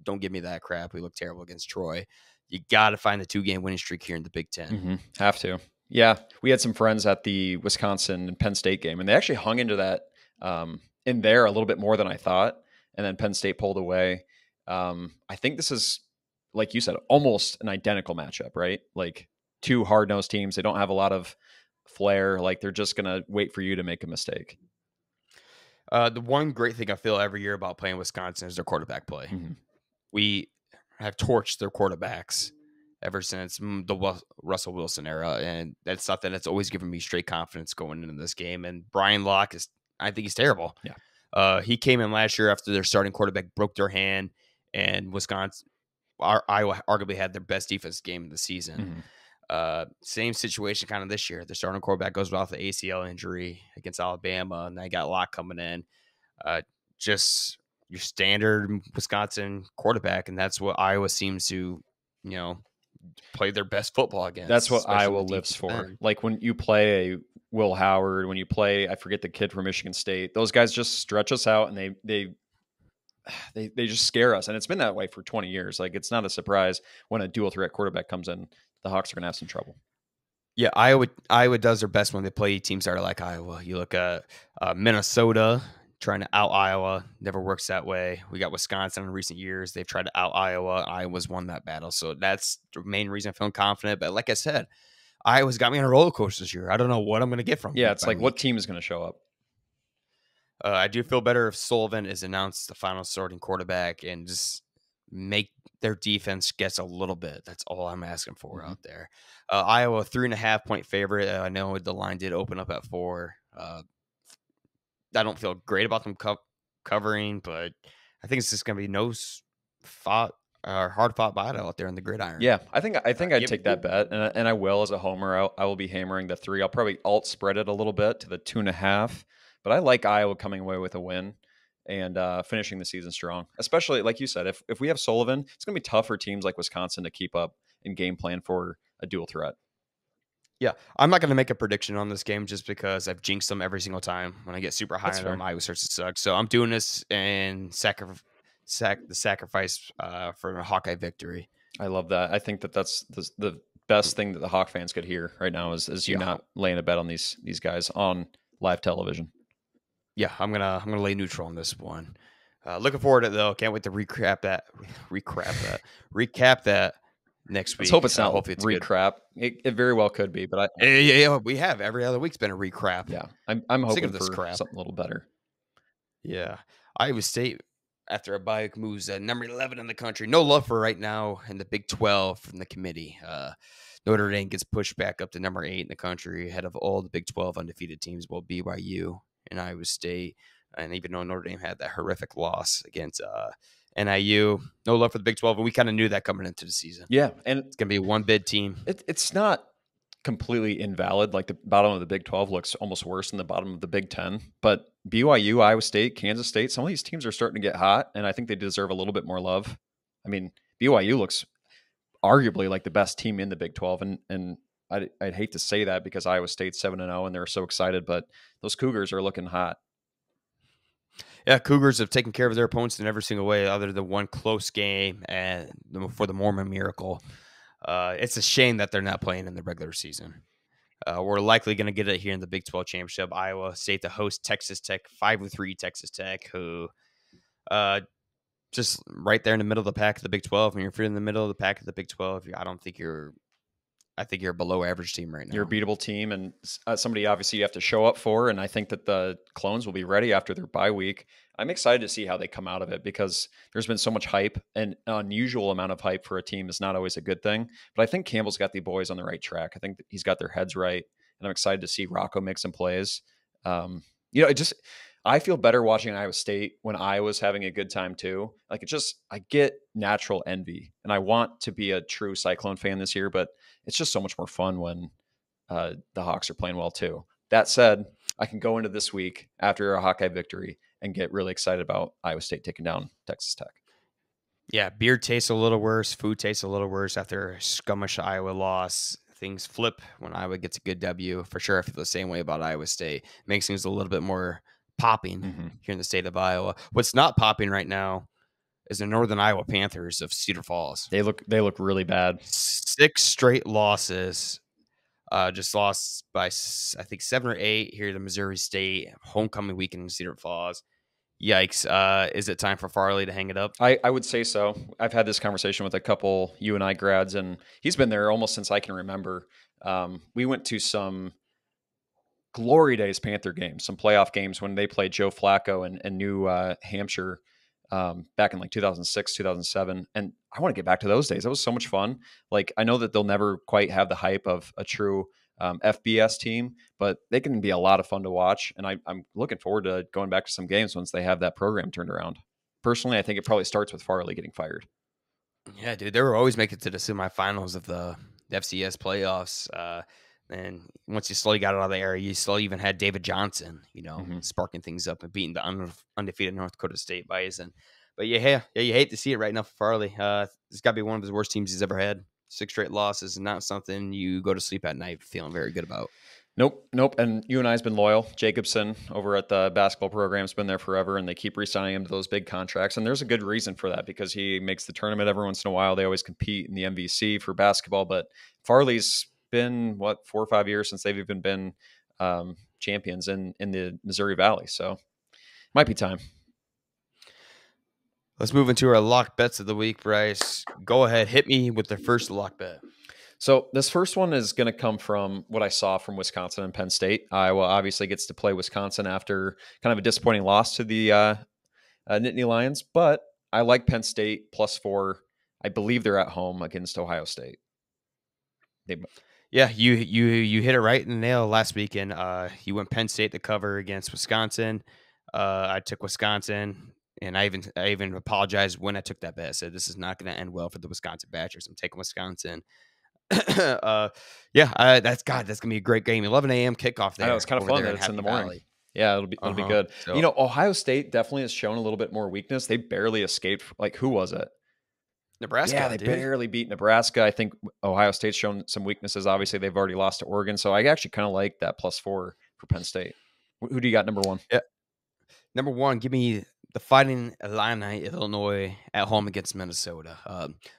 don't give me that crap. We look terrible against Troy. You got to find the 2-game winning streak here in the Big Ten. Mm-hmm. Have to. Yeah. We had some friends at the Wisconsin and Penn State game, and they actually hung into that in there a little bit more than I thought. And then Penn State pulled away. I think this is, like you said, almost an identical matchup, right? Like two hard-nosed teams. They don't have a lot of flair. Like they're just going to wait for you to make a mistake. The one great thing I feel every year about playing Wisconsin is their quarterback play. Mm-hmm. We have torched their quarterbacks ever since the Russell Wilson era, and that's something that's always given me straight confidence going into this game. And Brian Locke I think he's terrible. Yeah. He came in last year after their starting quarterback broke their hand, and Iowa arguably had their best defense game of the season. Mm-hmm. Same situation kind of this year. The starting quarterback goes off the ACL injury against Alabama, and they got Locke coming in. Just your standard Wisconsin quarterback, and that's what Iowa seems to, play their best football against. That's what Iowa lives for. End. Like when you play a Will Howard, when you play, I forget the kid from Michigan State, those guys just stretch us out and they just scare us. And it's been that way for 20 years. Like it's not a surprise when a dual threat quarterback comes in, the Hawks are going to have some trouble. Yeah, Iowa does their best when they play teams that are like Iowa. You look at Minnesota trying to out Iowa, never works that way. We got Wisconsin in recent years. They've tried to out Iowa. Iowa's won that battle. So that's the main reason I'm feeling confident. But like I said, Iowa's got me on a roller coaster this year. I don't know what I'm going to get from. Yeah, it's like what team is going to show up? I do feel better if Sullivan is announced the final starting quarterback and just make their defense gets a little bit. That's all I'm asking for out there. Iowa 3.5-point favorite. I know the line did open up at 4. I don't feel great about them covering, but I think it's just going to be hard fought battle out there in the gridiron. Yeah, I think I'd take that bet, and I will as a homer. I will be hammering the 3. I'll probably alt spread it a little bit to the 2.5, but I like Iowa coming away with a win and finishing the season strong. Especially like you said, if we have Sullivan, it's going to be tough for teams like Wisconsin to keep up and game plan for a dual threat. Yeah, I'm not going to make a prediction on this game just because I've jinxed them every single time. When I get super high on them, Iowa starts to suck. So I'm doing this in the sacrifice for a Hawkeye victory. I love that. I think that's the best thing that the Hawk fans could hear right now is you not laying a bet on these guys on live television. Yeah, I'm gonna lay neutral on this one. Looking forward to it though. Can't wait to recap that next week. Let's hope it's not hopefully it's recap. It very well could be, but yeah, we have every other week's been a recap. Yeah, I'm hoping for something a little better. Yeah, Iowa State after a bye week moves number 11 in the country. No love for right now in the Big 12 from the committee. Notre Dame gets pushed back up to number 8 in the country ahead of all the Big 12 undefeated teams. Well, BYU and Iowa State. And even though Notre Dame had that horrific loss against NIU, no love for the Big 12, and we kind of knew that coming into the season. Yeah, and it's going to be one bid team. It's not completely invalid. Like the bottom of the Big 12 looks almost worse than the bottom of the Big 10. But BYU, Iowa State, Kansas State, some of these teams are starting to get hot, and I think they deserve a little bit more love. I mean, BYU looks arguably like the best team in the Big 12, and I'd hate to say that because Iowa State's 7-0 and they're so excited, but those Cougars are looking hot. Yeah, Cougars have taken care of their opponents in every single way, other than one close game and for the Mormon Miracle. It's a shame that they're not playing in the regular season. We're likely going to get it here in the Big 12 championship. Iowa State to host Texas Tech, 5-3 Texas Tech, who just right there in the middle of the pack of the Big 12. And if you're in the middle of the pack of the Big 12, I think you're a below average team right now. You're a beatable team and somebody obviously you have to show up for. And I think that the Clones will be ready after their bye week. I'm excited to see how they come out of it because there's been so much hype, and an unusual amount of hype for a team is not always a good thing. But I think Campbell's got the boys on the right track. I think that he's got their heads right. And I'm excited to see Rocco make some plays. I feel better watching Iowa State when Iowa's having a good time too. Like I get natural envy, and I want to be a true Cyclone fan this year, but it's just so much more fun when the Hawks are playing well too. That said, I can go into this week after a Hawkeye victory and get really excited about Iowa State taking down Texas Tech. Yeah, beer tastes a little worse. Food tastes a little worse after a scummish Iowa loss. Things flip when Iowa gets a good W. For sure, I feel the same way about Iowa State. It makes things a little bit more popping here in the state of Iowa. What's not popping right now is the Northern Iowa Panthers of Cedar Falls. They look really bad. 6 straight losses. Just lost by, I think, 7 or 8 here to Missouri State. Homecoming weekend in Cedar Falls. Yikes. Is it time for Farley to hang it up? I would say so. I've had this conversation with a couple UNI grads, and he's been there almost since I can remember. We went to some Glory Days Panther games, some playoff games when they played Joe Flacco and New Hampshire back in like 2006, 2007. And I want to get back to those days. That was so much fun. Like, I know that they'll never quite have the hype of a true FBS team, but they can be a lot of fun to watch. And I'm looking forward to going back to some games once they have that program turned around. Personally, I think it probably starts with Farley getting fired. Yeah, dude, they were always making it to the semifinals of the FCS playoffs. And once you slowly got out of the area, you still even had David Johnson, sparking things up and beating the undefeated North Dakota State Bison. But you hate to see it right now for Farley. It's got to be one of his worst teams he's ever had. 6 straight losses is not something you go to sleep at night feeling very good about. Nope. And UNI's been loyal. Jacobson over at the basketball program has been there forever, and they keep re-signing him to those big contracts. And there's a good reason for that because he makes the tournament every once in a while. They always compete in the MVC for basketball. But Farley's been, 4 or 5 years since they've even been champions in the Missouri Valley. So might be time. Let's move into our lock bets of the week, Bryce. Go ahead. Hit me with the first lock bet. So this first one is going to come from what I saw from Wisconsin and Penn State. Iowa obviously gets to play Wisconsin after kind of a disappointing loss to the Nittany Lions, but I like Penn State +4. I believe they're at home against Ohio State. Yeah, you hit it right in the nail last weekend. You went Penn State to cover against Wisconsin. I took Wisconsin, and I even apologized when I took that bet. I said this is not going to end well for the Wisconsin Badgers. I'm taking Wisconsin. That's gonna be a great game. 11 a.m. kickoff there. I know, it's kind of fun that it's in the morning. Valley. Yeah, it'll be good. So, Ohio State definitely has shown a little bit more weakness. They barely escaped. Like, who was it? Nebraska. Yeah, they barely beat Nebraska. I think Ohio State's shown some weaknesses. Obviously, they've already lost to Oregon, so I actually kind of like that +4 for Penn State. Who do you got number 1? Yeah, number 1. Give me the Fighting Illini, Illinois, at home against Minnesota.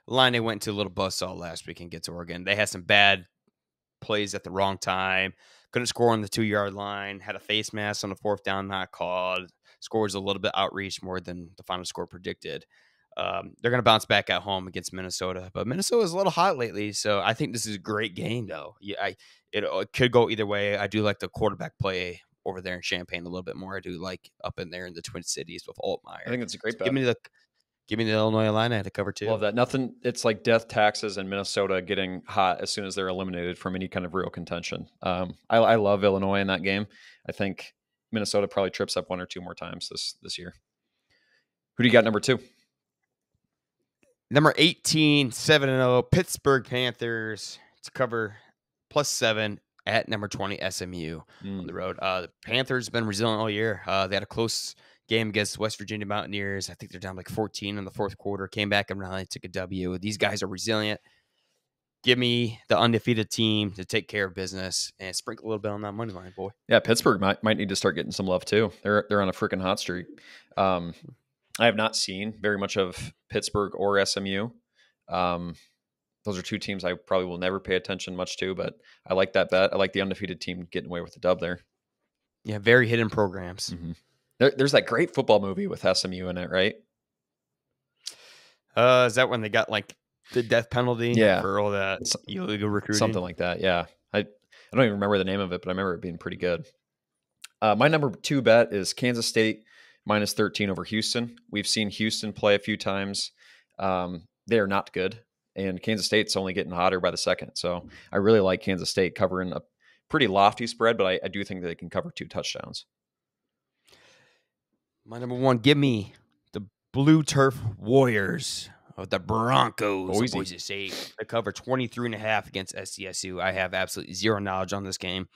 Illini went into a little buzzsaw last week against Oregon. They had some bad plays at the wrong time. Couldn't score on the 2-yard line. Had a face mask on the 4th down not called. Score was a little bit outreach more than the final score predicted. They're going to bounce back at home against Minnesota. But Minnesota is a little hot lately, so I think this is a great game, though. Yeah, it could go either way. I do like the quarterback play over there in Champaign a little bit more. I do like up in there in the Twin Cities with Altmaier. I think it's a great bet. Give me the Illinois Illini to cover 2. Love that. Nothing. It's like death taxes and Minnesota getting hot as soon as they're eliminated from any kind of real contention. I love Illinois in that game. I think Minnesota probably trips up 1 or 2 more times this year. Who do you got number 2? Number 18, 7-0, Pittsburgh Panthers to cover +7 at number 20, SMU on the road. The Panthers have been resilient all year. They had a close game against West Virginia Mountaineers. I think they're down like 14 in the fourth quarter. Came back and rallied, took a W. These guys are resilient. Give me the undefeated team to take care of business and sprinkle a little bit on that money line, boy. Yeah, Pittsburgh might need to start getting some love too. They're on a freaking hot streak. I have not seen very much of Pittsburgh or SMU. Those are two teams I probably will never pay attention much to, but I like that bet. I like the undefeated team getting away with the dub there. Yeah, very hidden programs. Mm-hmm. There's that great football movie with SMU in it, right? Is that when they got like the death penalty for all that illegal recruiting? Something like that, yeah. I don't even remember the name of it, but I remember it being pretty good. My number 2 bet is Kansas State -13 over Houston. We've seen Houston play a few times. They are not good, and Kansas State's only getting hotter by the second. So I really like Kansas State covering a pretty lofty spread, but I do think that they can cover 2 touchdowns. My number 1, give me the Blue Turf Warriors of the Broncos of Boise State to cover 23.5 against SDSU. I have absolutely zero knowledge on this game.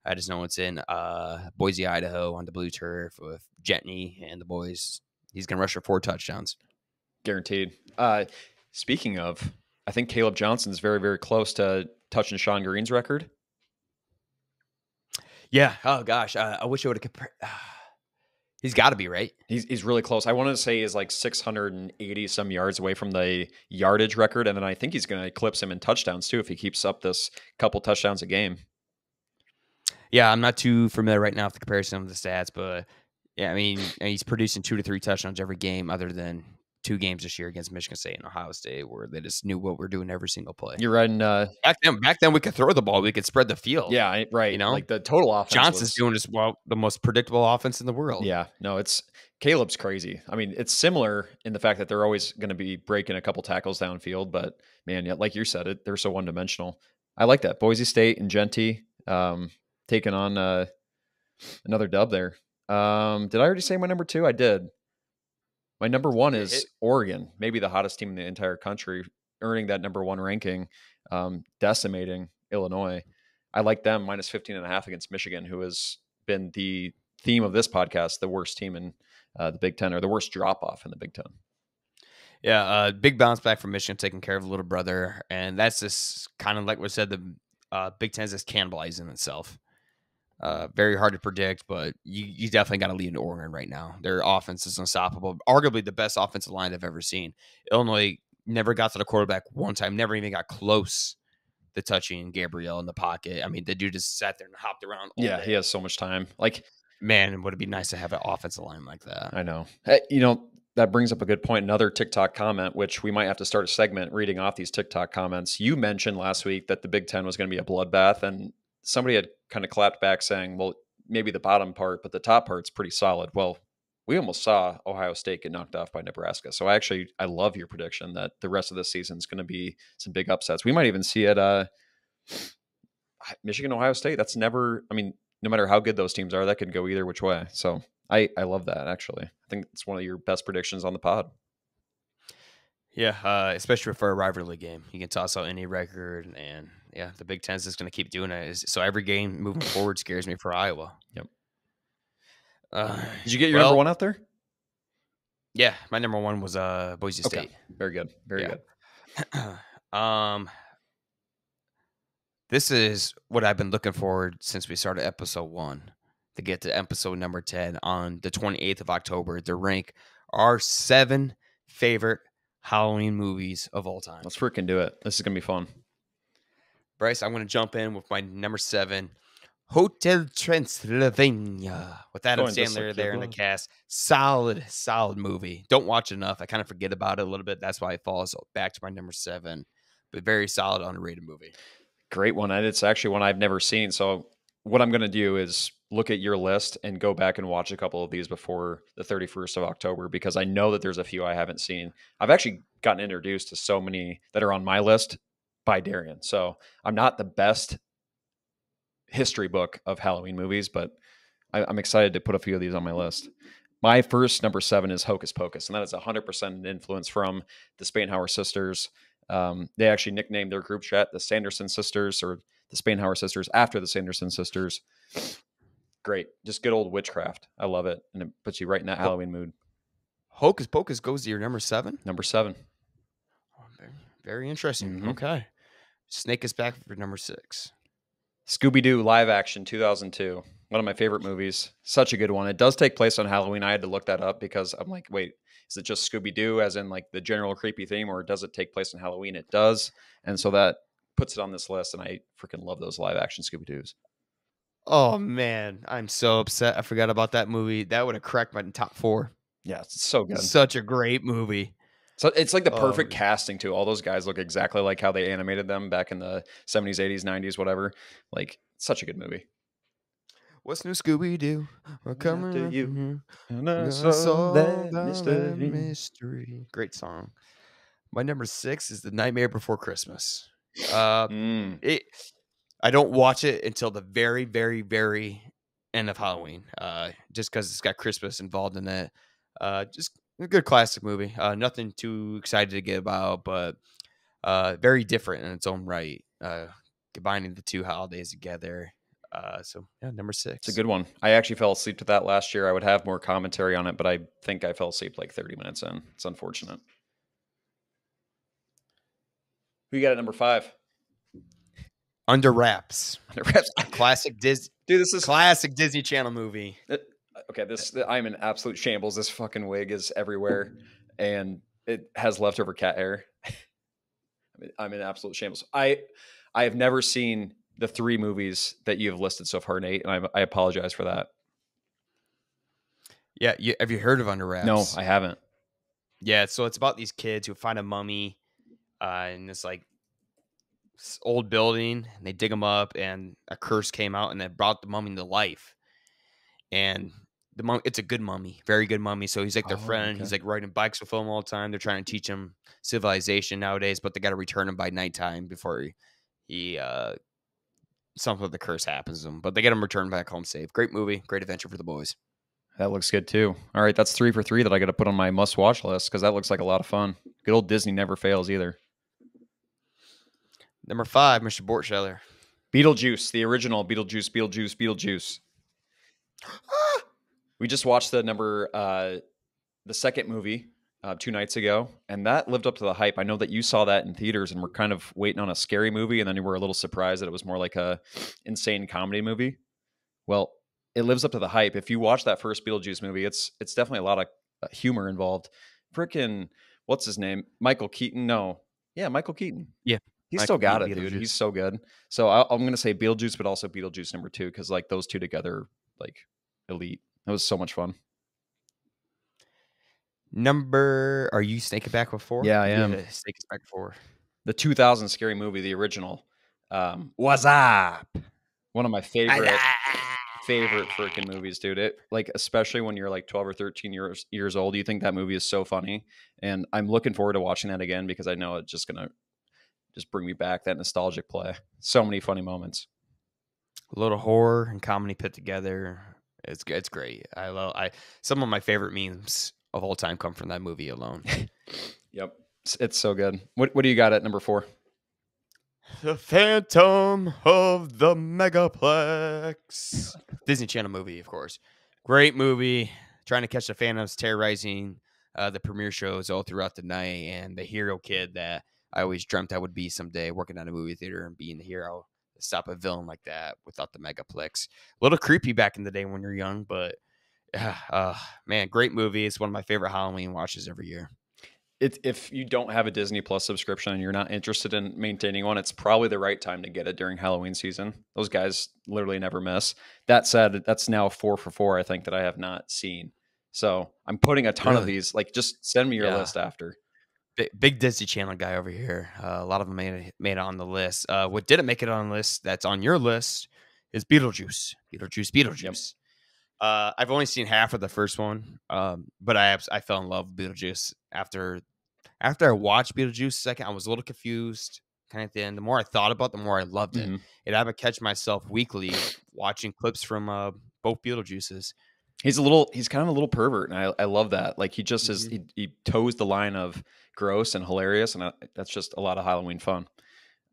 I just know it's in Boise, Idaho on the blue turf with Jetney and the boys. He's going to rush for 4 touchdowns. Guaranteed. Speaking of, I think Caleb Johnson's very, very close to touching Sean Green's record. Yeah. Oh, gosh. I wish I would have compared. He's got to be, right? He's really close. I want to say he's like 680 some yards away from the yardage record, and then I think he's going to eclipse him in touchdowns too if he keeps up this couple touchdowns a game. Yeah, I'm not too familiar right now with the comparison of the stats, but yeah, I mean, he's producing 2 to 3 touchdowns every game other than 2 games this year against Michigan State and Ohio State where they just knew what we're doing every single play. You're right. Back then we could throw the ball. We could spread the field. Yeah, right. You know? Like the total offense. Johnson's doing just the most predictable offense in the world. Yeah. No, Caleb's crazy. I mean, it's similar in the fact that they're always going to be breaking a couple tackles downfield, but man, yeah, like you said, they're so one-dimensional. I like that. Boise State and Genty taking on another dub there. Did I already say my number 2? I did. My number 1 is Oregon, maybe the hottest team in the entire country, earning that number 1 ranking, decimating Illinois. I like them -15.5 against Michigan, who has been the theme of this podcast, the worst team in the Big Ten, or the worst drop-off in the Big Ten. Yeah, big bounce back from Michigan, taking care of a little brother, and that's just kind of like we said, the Big Ten is just cannibalizing itself. Very hard to predict, but you definitely got to lead in Oregon right now. Their offense is unstoppable. Arguably the best offensive line I've ever seen. Illinois never got to the quarterback one time, never even got close to touching Gabriel in the pocket. I mean, the dude just sat there and hopped around all day. He has so much time. Like, man, would it be nice to have an offensive line like that? I know. Hey, that brings up a good point. Another TikTok comment, which we might have to start a segment reading off these TikTok comments. You mentioned last week that the Big Ten was going to be a bloodbath, and somebody had kind of clapped back saying, well, maybe the bottom part, but the top part's pretty solid. Well, we almost saw Ohio State get knocked off by Nebraska. So I love your prediction that the rest of the season is going to be some big upsets. We might even see it Michigan, Ohio State. That's never, I mean, no matter how good those teams are, that could go either which way. So I love that, actually. I think it's one of your best predictions on the pod. Yeah, especially for a rivalry game. You can toss out any record, and yeah, the Big Ten's just going to keep doing it. So every game moving forward scares me for Iowa. Yep. Did you get your number 1 out there? Yeah, my number 1 was Boise State. Okay. Very good. Very good. This is what I've been looking forward since we started episode 1 to get to episode number 10 on the 28th of October to rank our 7 favorite Halloween movies of all time. Let's freaking do it. This is going to be fun. Bryce, I'm going to jump in with my number 7, Hotel Transylvania, with Adam Sandler there in the cast. Solid movie. Don't watch it enough. I kind of forget about it a little bit. That's why it falls back to my number 7. But very solid, underrated movie. Great one. And it's actually one I've never seen. So what I'm going to do is look at your list and go back and watch a couple of these before the 31st of October, because I know that there's a few I haven't seen. I've actually gotten introduced to so many that are on my list by Darian. So I'm not the best history book of Halloween movies, but I'm excited to put a few of these on my list. My first number 7 is Hocus Pocus, and that is 100% an influence from the Spainhauer sisters. They actually nicknamed their group chat the Sanderson sisters, or the Spainhauer sisters, after the Sanderson sisters. Great. Just good old witchcraft. I love it. And it puts you right in that Halloween mood. Hocus Pocus goes to your number 7? Number 7. Very, very interesting. Mhm. Okay. Snake is back for number 6. Scooby-Doo live action 2002. One of my favorite movies. Such a good one. It does take place on Halloween. I had to look that up because I'm like, wait, is it just Scooby-Doo as in like the general creepy theme, or does it take place on Halloween? It does. And so that puts it on this list, and I freaking love those live action Scooby-Doos. Oh, man. I'm so upset. I forgot about that movie. That would have cracked my top 4. Yeah, it's so good. Such a great movie. So it's like the perfect casting too. All those guys look exactly like how they animated them back in the 70s, 80s, 90s, whatever. Like, such a good movie. What's new, Scooby-Doo? We're coming to you. you. And I Gonna solve that mystery. mystery. Great song. My number 6 is The Nightmare Before Christmas. I don't watch it until the very, very, very end of Halloween, just because it's got Christmas involved in it. Just a good classic movie. Nothing too excited to get about, but very different in its own right. Combining the two holidays together. So yeah, number 6. It's a good one. I actually fell asleep to that last year. I would have more commentary on it, but I think I fell asleep like 30 minutes in. It's unfortunate. Who you got at number 5? Under Wraps. Under Wraps. Classic Disney. Dude, this is classic Disney Channel movie. Okay, I'm in absolute shambles. This fucking wig is everywhere, and it has leftover cat hair. I'm in absolute shambles. I have never seen the 3 movies that you have listed so far, Nate, and I apologize for that. Yeah, have you heard of Under Wraps? No, I haven't. Yeah, so it's about these kids who find a mummy in this like old building, and they dig them up, and a curse came out, and it brought the mummy to life. And the mummy, it's a good mummy, very good mummy. So he's like their friend. Okay. He's like riding bikes with them all the time. They're trying to teach him civilization nowadays, but they got to return him by nighttime before he something with the curse happens to him. But they get him returned back home safe. Great movie, great adventure for the boys. That looks good too. All right, that's 3 for 3 that I got to put on my must-watch list because that looks like a lot of fun. Good old Disney never fails either. Number 5, Mr. Bortscheller. Beetlejuice, the original Beetlejuice. We just watched the second movie 2 nights ago, and that lived up to the hype. I know that you saw that in theaters and we're kind of waiting on a scary movie, and then you were a little surprised that it was more like a insane comedy movie. Well, it lives up to the hype. If you watch that first Beetlejuice movie, it's definitely a lot of humor involved. Frickin', what's his name? Michael Keaton? No. Yeah, Michael Keaton. Yeah. He's still got it, dude. He's so good. So I'm going to say Beetlejuice, but also Beetlejuice number 2, because like those two together, like elite. It was so much fun. Are you Snake It Back with 4? Yeah, I am. Snake It Back 4. The 2000 scary movie, the original. What's up? One of my favorite freaking movies, dude. It like, especially when you're like 12 or 13 years old, you think that movie is so funny. And I'm looking forward to watching that again because I know it's just going to just bring me back, that nostalgic play. So many funny moments. A little horror and comedy put together. It's great. Some of my favorite memes of all time come from that movie alone. Yep. It's so good. What do you got at number 4? The Phantom of the Megaplex. Disney Channel movie, of course. Great movie. Trying to catch the phantoms terrorizing the premiere shows all throughout the night, and the hero kid that I always dreamt I would be someday, working at a movie theater and being the hero to stop a villain like that without the Megaplex. A little creepy back in the day when you're young, but man, great movie. It's one of my favorite Halloween watches every year. If you don't have a Disney Plus subscription and you're not interested in maintaining one, it's probably the right time to get it during Halloween season. Those guys literally never miss. That said, that's now 4 for 4, I think, that I have not seen. So I'm putting a ton of these. Like, just send me your list after. Big Disney Channel guy over here. A lot of them made it on the list. What didn't make it on the list that's on your list is Beetlejuice. Beetlejuice. Yep. I've only seen half of the first one, but I fell in love with Beetlejuice after I watched Beetlejuice second. I was a little confused kind of at the end. The more I thought about it, the more I loved it. And I would catch myself weekly watching clips from both Beetlejuices. He's kind of a little pervert, and I love that. Like he just is, he toes the line of gross and hilarious, and that's just a lot of Halloween fun.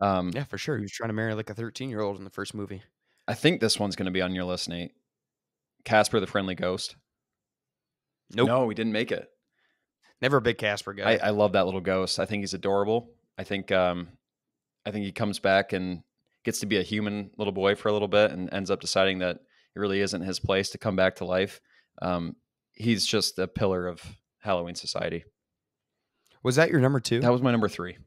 Yeah, for sure. He was trying to marry like a 13-year-old in the first movie. I think this one's going to be on your list, Nate. Casper the Friendly Ghost. Nope. No, we didn't make it. Never a big Casper guy. I love that little ghost. I think he's adorable. I think he comes back and gets to be a human little boy for a little bit and ends up deciding that it really isn't his place to come back to life. He's just a pillar of Halloween society. Was that your number 2? That was my number 3.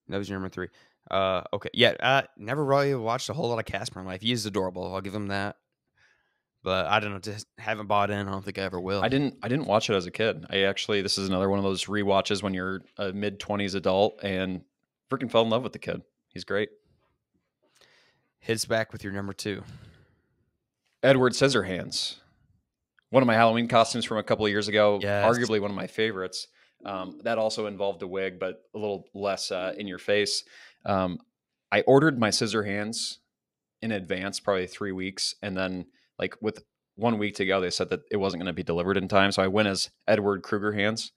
That was your number 3. Okay. Yeah, never really watched a whole lot of Casper in life. He is adorable. I'll give him that. But I don't know, just haven't bought in. I don't think I ever will. I didn't watch it as a kid. This is another one of those rewatches when you're a mid-20s adult and freaking fell in love with the kid. He's great. Hits back with your number 2. Edward Scissorhands. One of my Halloween costumes from a couple of years ago. Yes. Arguably one of my favorites. That also involved a wig, but a little less in your face. I ordered my Scissorhands in advance, probably 3 weeks. And then like with 1 week to go, they said that it wasn't going to be delivered in time. So I went as Edward Kruger Hands.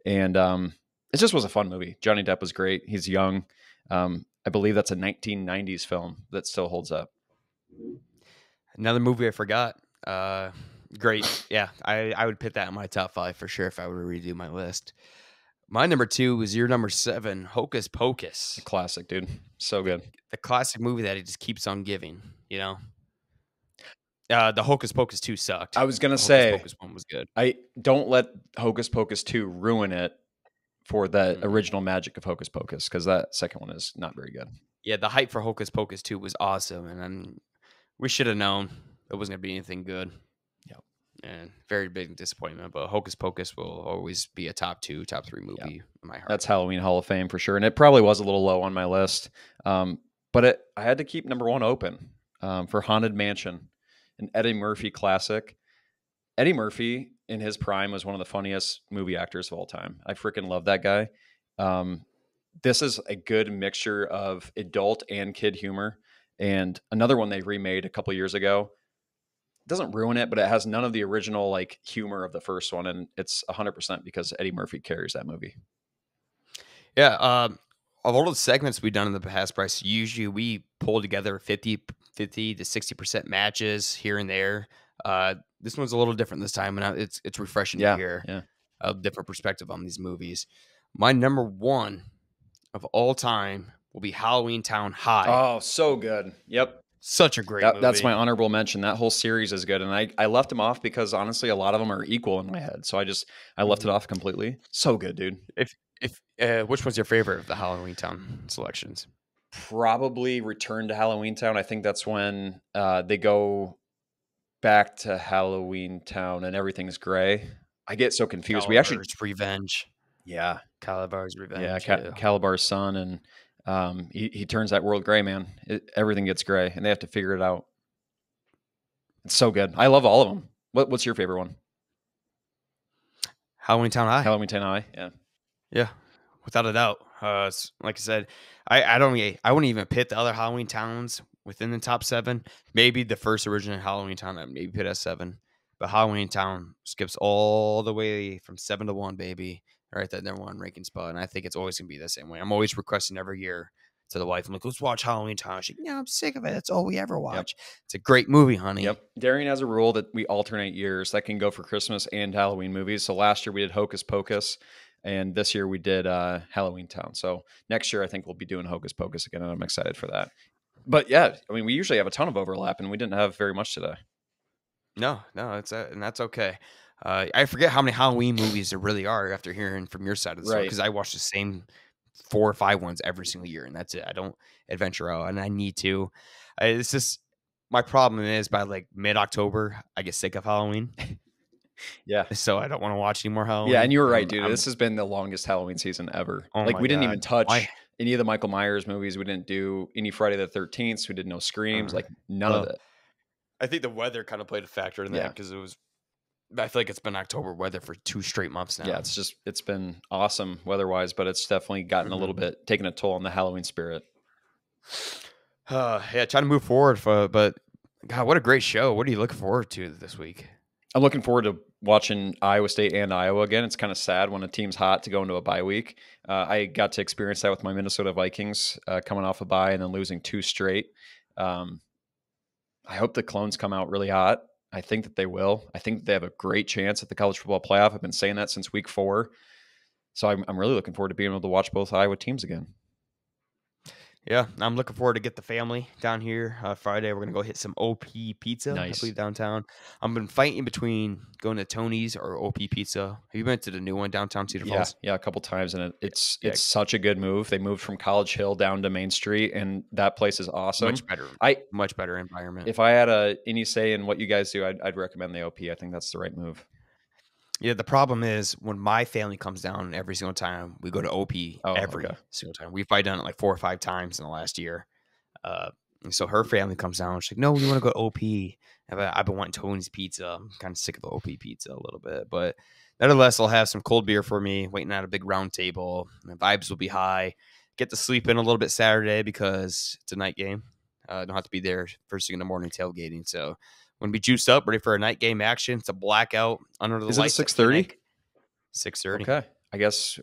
And it just was a fun movie. Johnny Depp was great. He's young. I believe that's a 1990s film that still holds up. Another movie I forgot. Great. Yeah, I would put that in my top 5 for sure if I were to redo my list. My number 2 was your number 7, Hocus Pocus. A classic, dude. So good. The classic movie that it just keeps on giving, you know? The Hocus Pocus 2 sucked. I was going to say, Hocus Pocus 1 was good. I don't let Hocus Pocus 2 ruin it for the original magic of Hocus Pocus, because that second one is not very good. Yeah, the hype for Hocus Pocus 2 was awesome, and then we should have known it wasn't going to be anything good. Yep. And very big disappointment, but Hocus Pocus will always be a top 2, top 3 movie in my heart. That's Halloween Hall of Fame for sure, and it probably was a little low on my list, but I had to keep number 1 open for Haunted Mansion, an Eddie Murphy classic. Eddie Murphy in his prime was one of the funniest movie actors of all time. I freaking love that guy. This is a good mixture of adult and kid humor. And another one they remade a couple years ago. It doesn't ruin it, but it has none of the original like humor of the first one. And it's 100% because Eddie Murphy carries that movie. Yeah. Of all the segments we've done in the past, Bryce, usually we pull together 50 to 60% matches here and there. This one's a little different this time, and it's refreshing to hear a different perspective on these movies. My number 1 of all time will be Halloween Town High. Oh, so good. Yep. Such a great movie. That's my honorable mention. That whole series is good. And I left them off because honestly, a lot of them are equal in my head. So I left it off completely. So good, dude. Which one's your favorite of the Halloween Town selections? Probably Return to Halloween Town. I think that's when they go back to Halloween Town and everything's gray. I get so confused. Calabar's Revenge. Yeah. Calabar's Revenge. Yeah, Calabar's son, and he turns that world gray, man. Everything gets gray, and they have to figure it out. It's so good. I love all of them. What's your favorite one? Halloween Town High. Halloween Town High, yeah. Yeah, without a doubt. Like I said, I wouldn't even pit the other Halloween Towns within the top 7. Maybe the first original Halloween Town I maybe pit at 7. But Halloween Town skips all the way from 7 to 1, baby. Right, that number 1 ranking spot. And I think it's always going to be the same way. I'm always requesting every year to the wife. I'm like, let's watch Halloween Town. She's like, no, I'm sick of it. That's all we ever watch. Yep. It's a great movie, honey. Yep. Darian has a rule that we alternate years. That can go for Christmas and Halloween movies. So last year we did Hocus Pocus. And this year we did Halloween Town. So next year I think we'll be doing Hocus Pocus again. And I'm excited for that. But yeah, I mean, we usually have a ton of overlap, and we didn't have very much today. No, and that's okay. I forget how many Halloween movies there really are after hearing from your side of the story, because I watch the same 4 or 5 ones every single year, and that's it. I don't adventure out, and I need to. It's just my problem is by like mid-October, I get sick of Halloween. Yeah. So I don't want to watch any more Halloween. Yeah, and you were right, dude. This has been the longest Halloween season ever. Like we didn't even touch any of the Michael Myers movies. We didn't do any Friday the 13th. We did no Screams. Like none of it. I think the weather kind of played a factor in that because I feel like it's been October weather for 2 straight months now. Yeah, it's been awesome weather-wise, but it's definitely gotten a little bit, taken a toll on the Halloween spirit. Trying to move forward, but God, what a great show. What are you looking forward to this week? I'm looking forward to watching Iowa State and Iowa again. It's kind of sad when a team's hot to go into a bye week. I got to experience that with my Minnesota Vikings coming off a bye and then losing 2 straight. I hope the Clones come out really hot. I think that they will. I think they have a great chance at the college football playoff. I've been saying that since week 4. So I'm really looking forward to being able to watch both Iowa teams again. Yeah, I'm looking forward to get the family down here Friday. We're going to go hit some OP Pizza, Nice. I believe, downtown. I've been fighting between going to Tony's or OP Pizza. Have you been to the new one downtown Cedar Falls? Yeah, a couple times, and it's such a good move. They moved from College Hill down to Main Street, and that place is awesome. Much better environment. If I had any say in what you guys do, I'd recommend the OP. I think that's the right move. Yeah, the problem is when my family comes down every single time, we go to OP every single time. We've probably done it like 4 or 5 times in the last year. So her family comes down. She's like, no, we want to go to OP. I've been wanting Tony's Pizza. I'm kind of sick of OP Pizza a little bit. But nevertheless, I'll have some cold beer for me, waiting at a big round table. My vibes will be high. Get to sleep in a little bit Saturday because it's a night game. I don't have to be there first thing in the morning tailgating. So going to be juiced up, ready for a night game action. It's a blackout under the lights. Is it 6:30? 6:30. Okay. I guess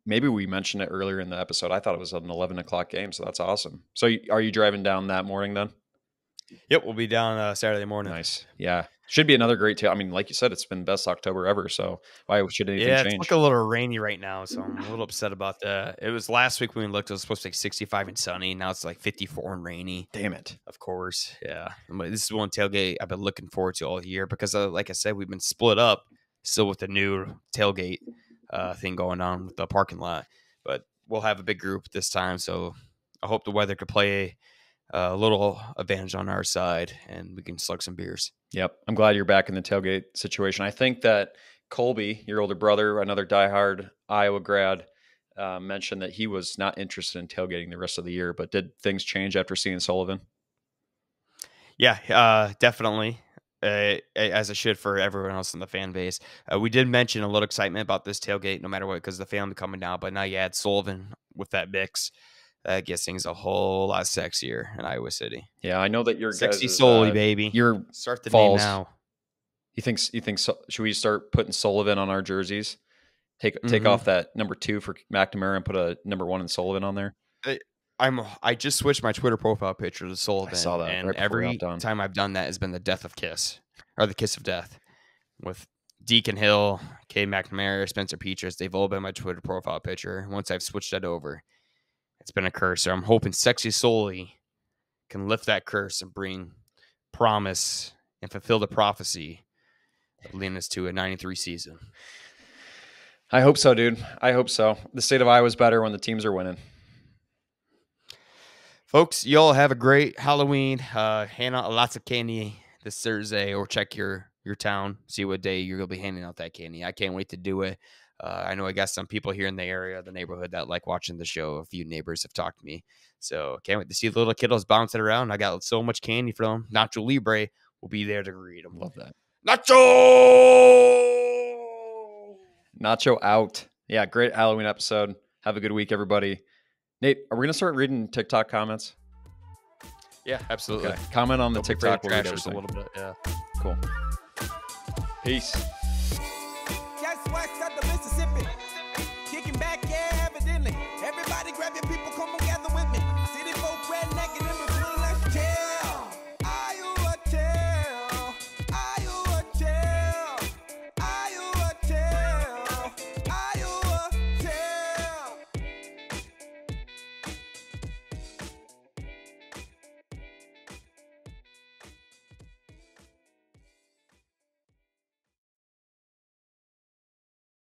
maybe we mentioned it earlier in the episode. I thought it was an 11 o'clock game, so that's awesome. So are you driving down that morning then? Yep, we'll be down Saturday morning. Nice. Yeah. Should be another great I mean, like you said, it's been best October ever, so why should anything change? It's a little rainy right now, so I'm a little upset about that. It was last week when we looked, it was supposed to be 65 and sunny. Now it's like 54 and rainy. Damn it. Of course. Yeah. This is one tailgate I've been looking forward to all year because, like I said, we've been split up still with the new tailgate thing going on with the parking lot. But we'll have a big group this time, so I hope the weather could play a little advantage on our side and we can slug some beers. Yep. I'm glad you're back in the tailgate situation. I think that Colby, your older brother, another diehard Iowa grad, mentioned that he was not interested in tailgating the rest of the year, but did things change after seeing Sullivan? Yeah, definitely. As it should for everyone else in the fan base. We did mention a little excitement about this tailgate, no matter what, because the family coming down. But now you add Sullivan with that mix. Gets things a whole lot sexier in Iowa City. Yeah, I know that your sexy Sully, baby. Your start the Falls. name now. You think? Should we start putting Sullivan on our jerseys? Take off that number 2 for McNamara and put a number 1 in Sullivan on there. I just switched my Twitter profile picture to Sullivan. I saw that, and right every time I've done that has been the death of Kiss or the kiss of death with Deacon Hill, Kay McNamara, Spencer Petras. They've all been my Twitter profile picture. Once I've switched that over, it's been a curse. So I'm hoping Sexy Sully can lift that curse and bring promise and fulfill the prophecy of leading us to a 93 season. I hope so, dude. I hope so. The state of Iowa is better when the teams are winning. Folks, y'all have a great Halloween. Hand out lots of candy this Thursday, or check your town, see what day you're going to be handing out that candy. I can't wait to do it. I know I got some people here in the area, the neighborhood, that like watching the show. A few neighbors have talked to me. So can't wait to see the little kiddos bouncing around. I got so much candy for them. Nacho Libre will be there to greet them. Love that. Nacho out. Yeah, great Halloween episode. Have a good week, everybody. Nate, are we going to start reading TikTok comments? Yeah, absolutely. Okay. Comment on the TikTok. We'll read everything. A little bit. Yeah. Cool. Peace.